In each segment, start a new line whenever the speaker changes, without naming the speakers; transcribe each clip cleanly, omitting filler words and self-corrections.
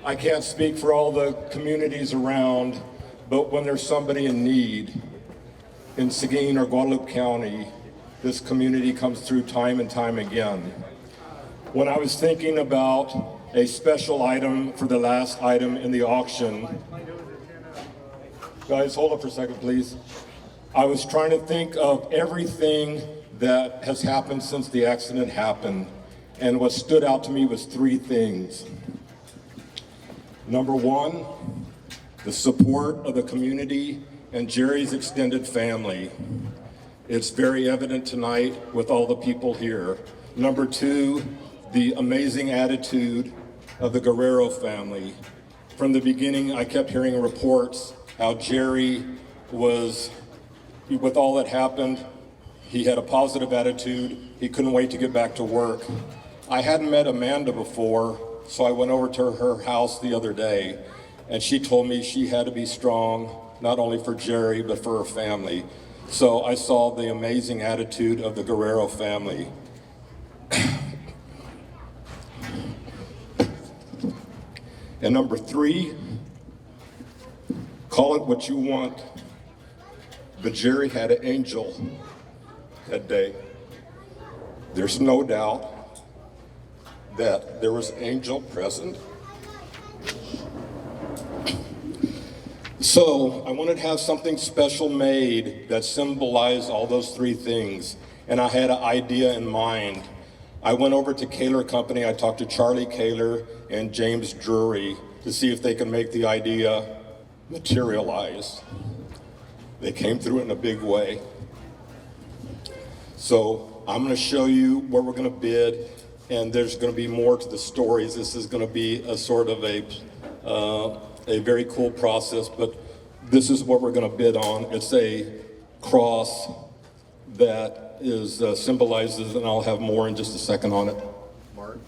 I can't speak for all the communities around, but when there's somebody in need in Seguin or Guadalupe County, this community comes through time and time again. When I was thinking about a special item for the last item in the auction, guys, hold up for a second, please. I was trying to think of everything that has happened since the accident happened, and what stood out to me was three things. Number one, the support of the community and Jerry's extended family. It's very evident tonight with all the people here. Number two, the amazing attitude of the Guerrero family. From the beginning, I kept hearing reports how Jerry was, with all that happened, he had a positive attitude. He couldn't wait to get back to work. I hadn't met Amanda before, so I went over to her house the other day, and she told me she had to be strong, not only for Jerry, but for her family. So I saw the amazing attitude of the Guerrero family. And number three, call it what you want, but Jerry had an angel that day. There's no doubt that there was an angel present. So I wanted to have something special made that symbolized all those three things, and I had an idea in mind. I went over to Keil Company. I talked to Charlie Keil and James Drury to see if they could make the idea materialize. They came through it in a big way. So I'm going to show you where we're going to bid, and there's going to be more to the stories. This is going to be a sort of a very cool process, but this is what we're going to bid on. It's a cross that is symbolizes, and I'll have more in just a second on it. Mark.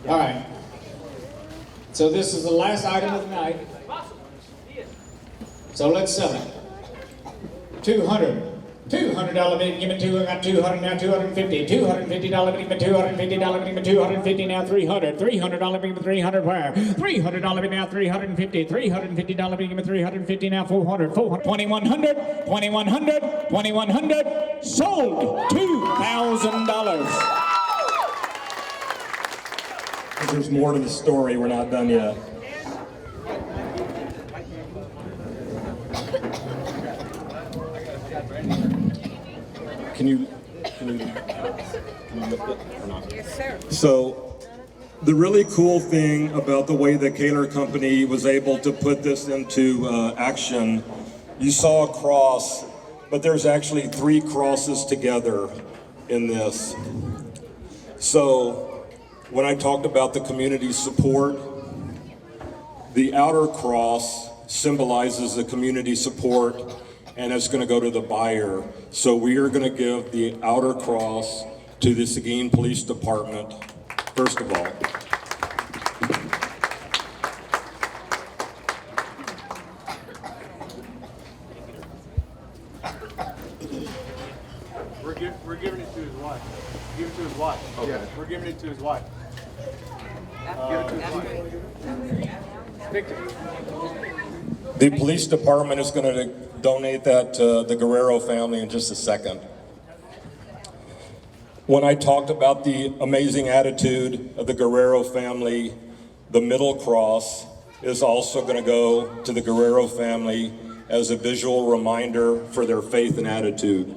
All right. So this is the last item of the night. So let's sell it. $200 bid, give me $200, got $200 now, $250, $250 bid, give me $250, give me $250 now, $300 bid, give me $300 where? $300 bid now, $350, $350 bid, give me $350 now, $400, $2,100, $2,100, sold, $2,000.
There's more to the story. We're not done yet. Can you lift it or not?
Yes, sir.
So the really cool thing about the way the Keil Company was able to put this into action, you saw a cross, but there's actually three crosses together in this. So when I talked about the community support, the outer cross symbolizes the community support, and it's going to go to the buyer. So we are going to give the outer cross to the Seguin Police Department, first of all.
We're giving it to his wife. Give it to his wife. Okay. Yeah, we're giving it to his wife.
The police department is going to donate that to the Guerrero family in just a second. When I talked about the amazing attitude of the Guerrero family, the middle cross is also going to go to the Guerrero family as a visual reminder for their faith and attitude.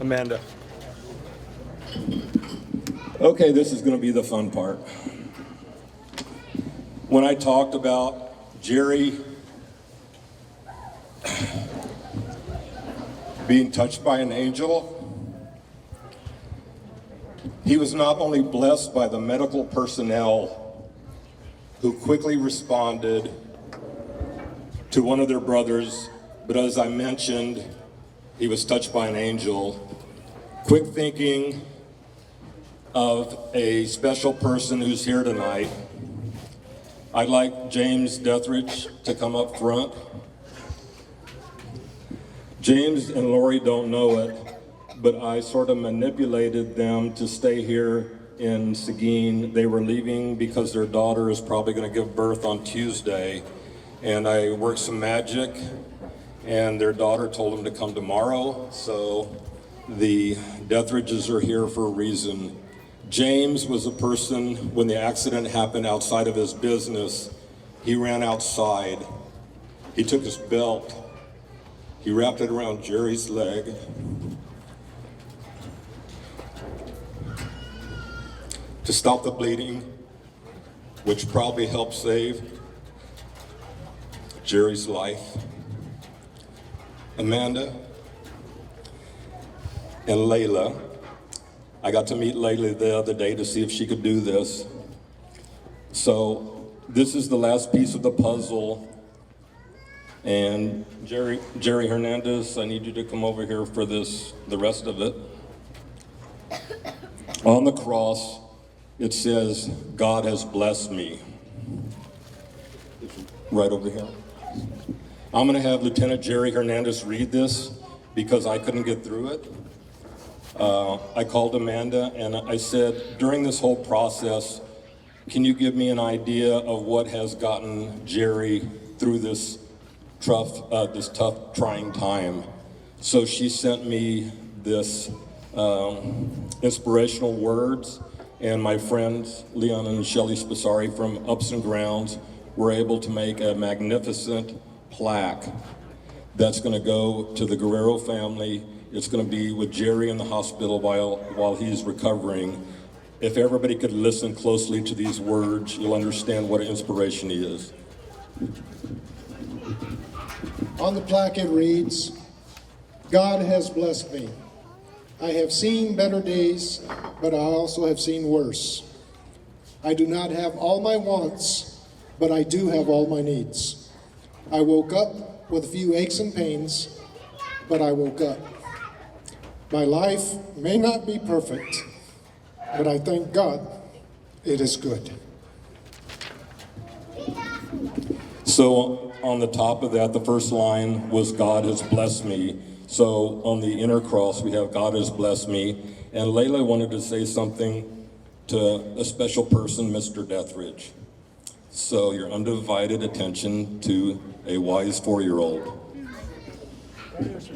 Amanda.
Okay, this is going to be the fun part. When I talked about Jerry being touched by an angel, He was not only blessed by the medical personnel who quickly responded to one of their brothers, but as I mentioned, he was touched by an angel. Quick thinking of a special person who's here tonight. I'd like James Dethridge to come up front. James and Lori don't know it, but I sort of manipulated them to stay here in Seguin. They were leaving because their daughter is probably going to give birth on Tuesday, and I worked some magic, and their daughter told them to come tomorrow, so the Dethridges are here for a reason. James was a person, when the accident happened outside of his business, he ran outside. He took his belt, he wrapped it around Jerry's leg. To stop the bleeding, which probably helped save Jerry's life. Amanda and Layla. I got to meet Layla the other day to see if she could do this. So this is the last piece of the puzzle. And Jerry Hernandez, I need you to come over here for this, the rest of it. On the cross, it says, God has blessed me. Right over here. I'm gonna have Lieutenant Jerry Hernandez read this because I couldn't get through it. I called Amanda and I said, during this whole process, can you give me an idea of what has gotten Jerry through this tough, trying time? So she sent me this inspirational words, and my friends, Leon and Shelley Spasari from Ups and Grounds, were able to make a magnificent plaque that's gonna go to the Guerrero family. It's gonna be with Jerry in the hospital while he's recovering. If everybody could listen closely to these words, you'll understand what an inspiration he is.
On the plaque it reads, God has blessed me. I have seen better days, but I also have seen worse. I do not have all my wants, but I do have all my needs. I woke up with a few aches and pains, but I woke up. My life may not be perfect, but I thank God it is good.
So on the top of that, the first line was God has blessed me. So on the inner cross, we have God has blessed me. And Layla wanted to say something to a special person, Mr. Dethridge. So your undivided attention to a wise 4-year-old.
Over here. This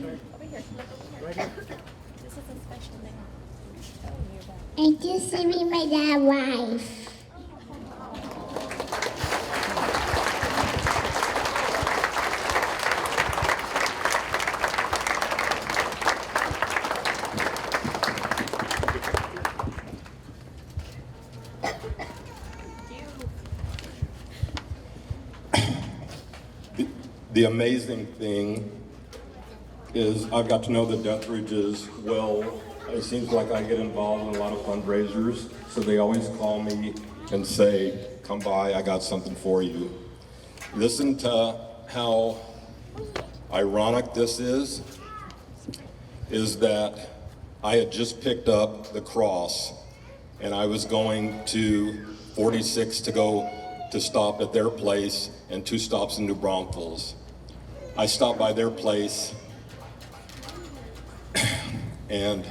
is a special thing.
I just see me my dad wife.
The amazing thing is I've got to know the Dethridges well. It seems like I get involved in a lot of fundraisers, so they always call me and say, come by, I got something for you. Listen to how ironic this is that I had just picked up the cross and I was going to 46 to go to stop at their place and 2 stops in New Braunfels. I stopped by their place and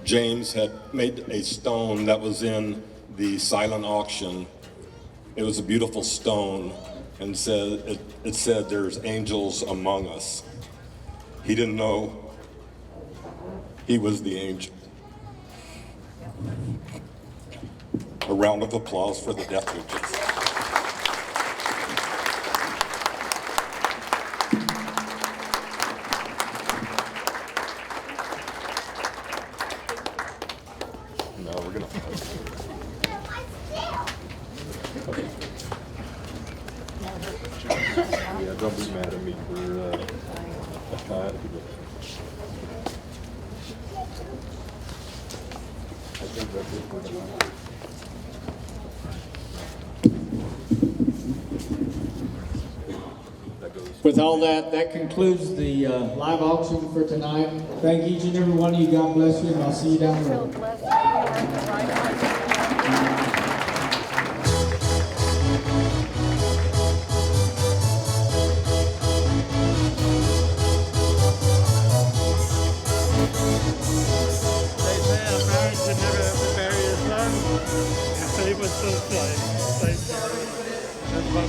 James had made a stone that was in the silent auction. It was a beautiful stone and it said there's angels among us. He didn't know he was the angel. A round of applause for the Dethridges.
Yeah, don't be mad at me for I think
With all that, that concludes the live auction for tonight. Thank each and every one of you. God bless you, and I'll see you down the road.
They say a marriage should never have to bury his son. And so he was so sorry. That's what